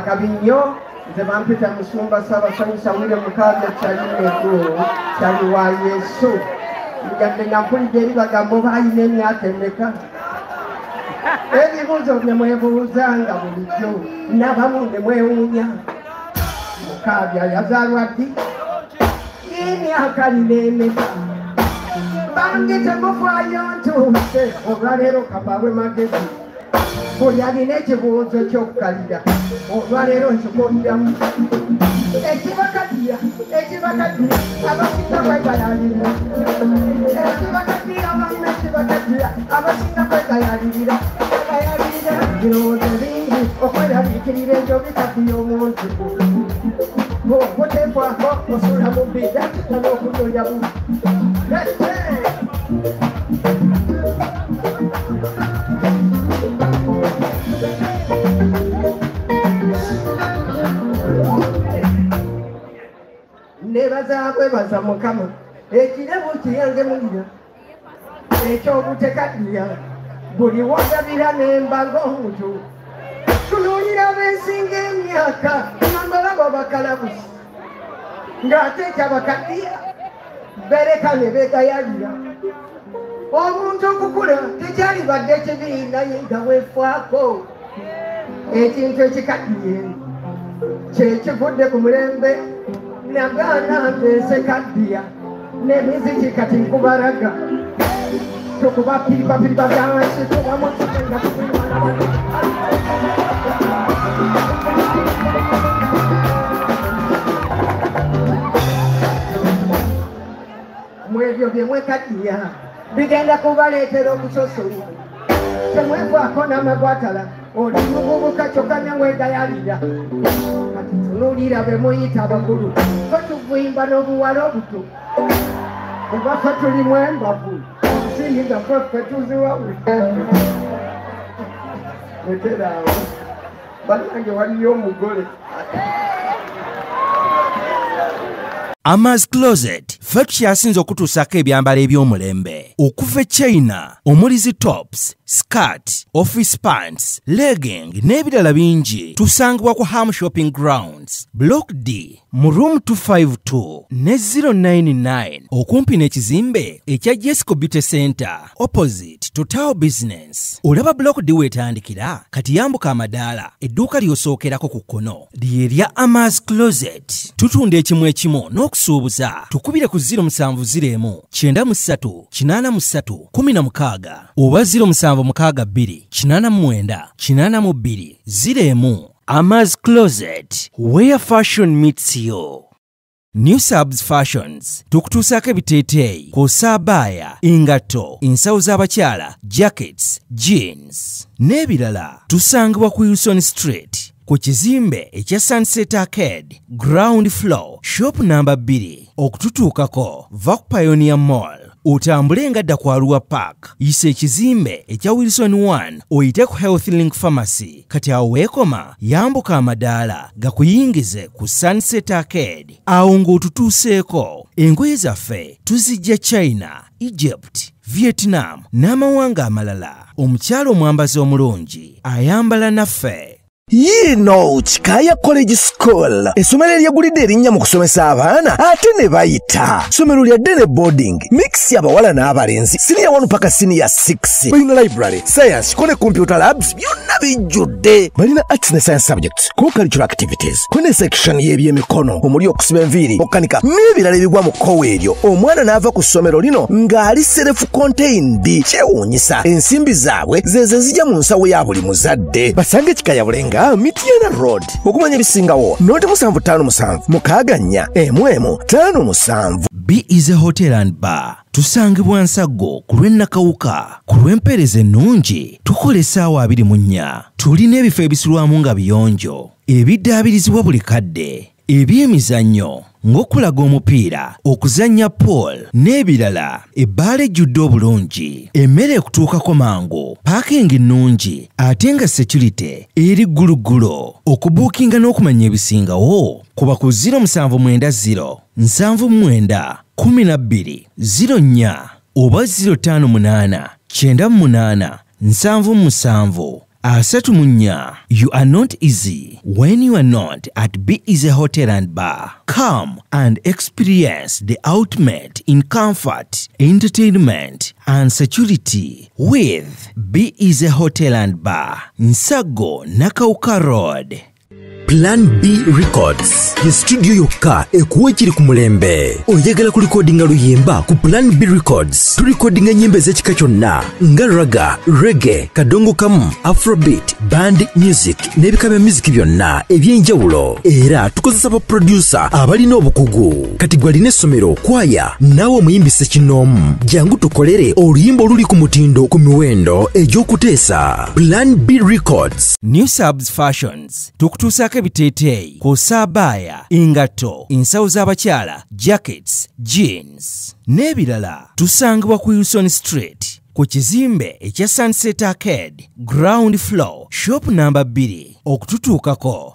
Kabinyo, the Vampita Musumba Saba Sansa William Mukaja Charlie Charlie wa Yesu. Mjadena kuli deriva gamova ineni atemeka. Ebi buzo mwevu uzanga bulijo. Nabamunde mweunya. Mukaja yazarwati. Ini akalimemeka. Bangite mufa yontu. Ogarero kabawe magezi. Kuyagi neche buzo chokalida. Ogarero nchukonda. Ekibakadia. Abasinga kwegayalira. Abasinga kwegayalira. Girozeringi. Okweyabikirire njo bitatiyo omuntu. Okotekwako osula mubida. Nanokudoya mu. Nebaza mukama ekirebo kiyange mulira ekyobutekaddiya buli wagabira nembaga omuntu tunuulira besinga emyaka namalabo bakalabusi ng'ate ekyabakaddiya bereka ne begayalira omuntu okukula tekyalibadde ekibiina nga weefaako ekintu ekikaddiye kyekivudde ku mulembe Nagana Sekadia, Nemiziki kati nkubaraga. Tukuba pilipa dance, tukuba mwebyo byemwekaddiya bigenda kubaletera okusosoli. Temwevaako n'amagwatala oli muvubuka kyokka nemwegayalira. Tunuulira be muyita abakulu tuvuyimba n'obuwala obuto kuba ffe tulimu embavu sinyiga ffe tuziwamu leteraawo bannange waliyo omugole Ama's Closet ffe tukyasinza okutuusako ebyambalo eby'omulembe okuva China omulizi tops skirt office pants legging n'ebirala bingi tusangibwa ku Ham Shopping Grounds Block D mu room 252 ne 099 okumpi n'ekizimbe ekya Jesco Beauty Center opposite to Tower Business. Olaba Block D wetandikira kati yambuka amadaala edduuka ly'osookerako ku kkono lyerya Ama's Closet. Tutunda ekimu n'okusuubuza tukubire ku 070 93 83 16 oba 070 762 89 82 0 Amaz Closet, where fashion meets you. New Subs Fashions tukutuusako ebiteeteeyi kw'ossa abaya, engatto, ensawo z'abakyala, jackets, jeans n'ebirala. Tusangibwa ku Wilson Street ku kizimbe ekya Sunset Arcade ground floor shop number 2. Okututuukako va ku Pioneer Mall otambule nga dda ku Arua Park, yisa ekizimbe ekya Wilson 1 oyite ku Health Link Pharmacy. Kati awo weekoma yambuka amadaala gakuyingize ku Sunset Arcade. Awo ng'otutuuseeko. Engoye zaffe tuzijja China, Egypt, Vietnam n'amawanga amalala. Omukyala omwambazi omulungi ayambala naffe. Yino Chikaya College School. Essomero eryegulidde erinnya mu kusomesa abaana ate ne bayita. Ssomero lya Dene Boarding. Mix y'abawala n'abalenzi. Senior 1 paka senior 6. Balina library, science, kone computer labs, byonna bijjudde. Balina arts ne science subjects, co-curricular activities. Kone section y'ebyemikono, omuli okusiba enviiri, okukanika n'ebirala ebigwa mu kkowe eryo. Omwana n'ava ku ssomero lino ng'ali self-contained. Kyewuunyisa. Ensimbi zaabwe ze zijja mu nsawo ya buli muzadde. Basange Chikaya Bulenga Mitiana Road. Okumanya ebisingawo noti 757 mukaganya 115. B is a hotel and bar. Tusangibwa Nsago ku lw'Ennakawuka. Ku lw'empeereza ennungi tukolesa awa 24. Tulina ebifo ebisulwamu nga biyonjo, ebiddaabirizibwa buli kadde, ebyemizannyo ng'okulaga omupiira, okuzannya pool n'ebirala. Ebbaala ejjudde obulungi, emmere ekutuukako mangu, paakingi nnungi ate nga security eri gguluggulu. Okubuukinga n'okumanya ebisingawo kuba ku 0790 79 12 04 oba 058 98 77 34. You are not easy when you are not at B is a hotel and bar. Come and experience the ultimate in comfort, entertainment and security with B is a hotel and bar. Nsago, Nakauka Road. Plan B Records ye studio yokka ekuwa ekiri ku mulembe. Oyagala ku recordinga luyimba ku Plan B Records. Tu recordinga nyimbe z'ekika kyonna nga raga, reggae, kadongo kamu, afrobeat, band music n'ebika bya music byonna eby'enjawulo. Era tukozesa ba producer abalina obukugu. Kati gwalina essomero, kwaya, naawe omuyimbise kinoomu. Jangu tukolere oluyimba oluli ku mutindo ku miwendo egy'okuteesa. Plan B Records. New Subs Fashions tukutuusako ebiteeteeyi kw'ossa abaya, engatto, ensawo z'abakyala, jackets, jeans n'ebirala. Tusangibwa ku Wilson Street ku kizimbe ekya Sunset Arcade ground floor shop number 2. Okututuukako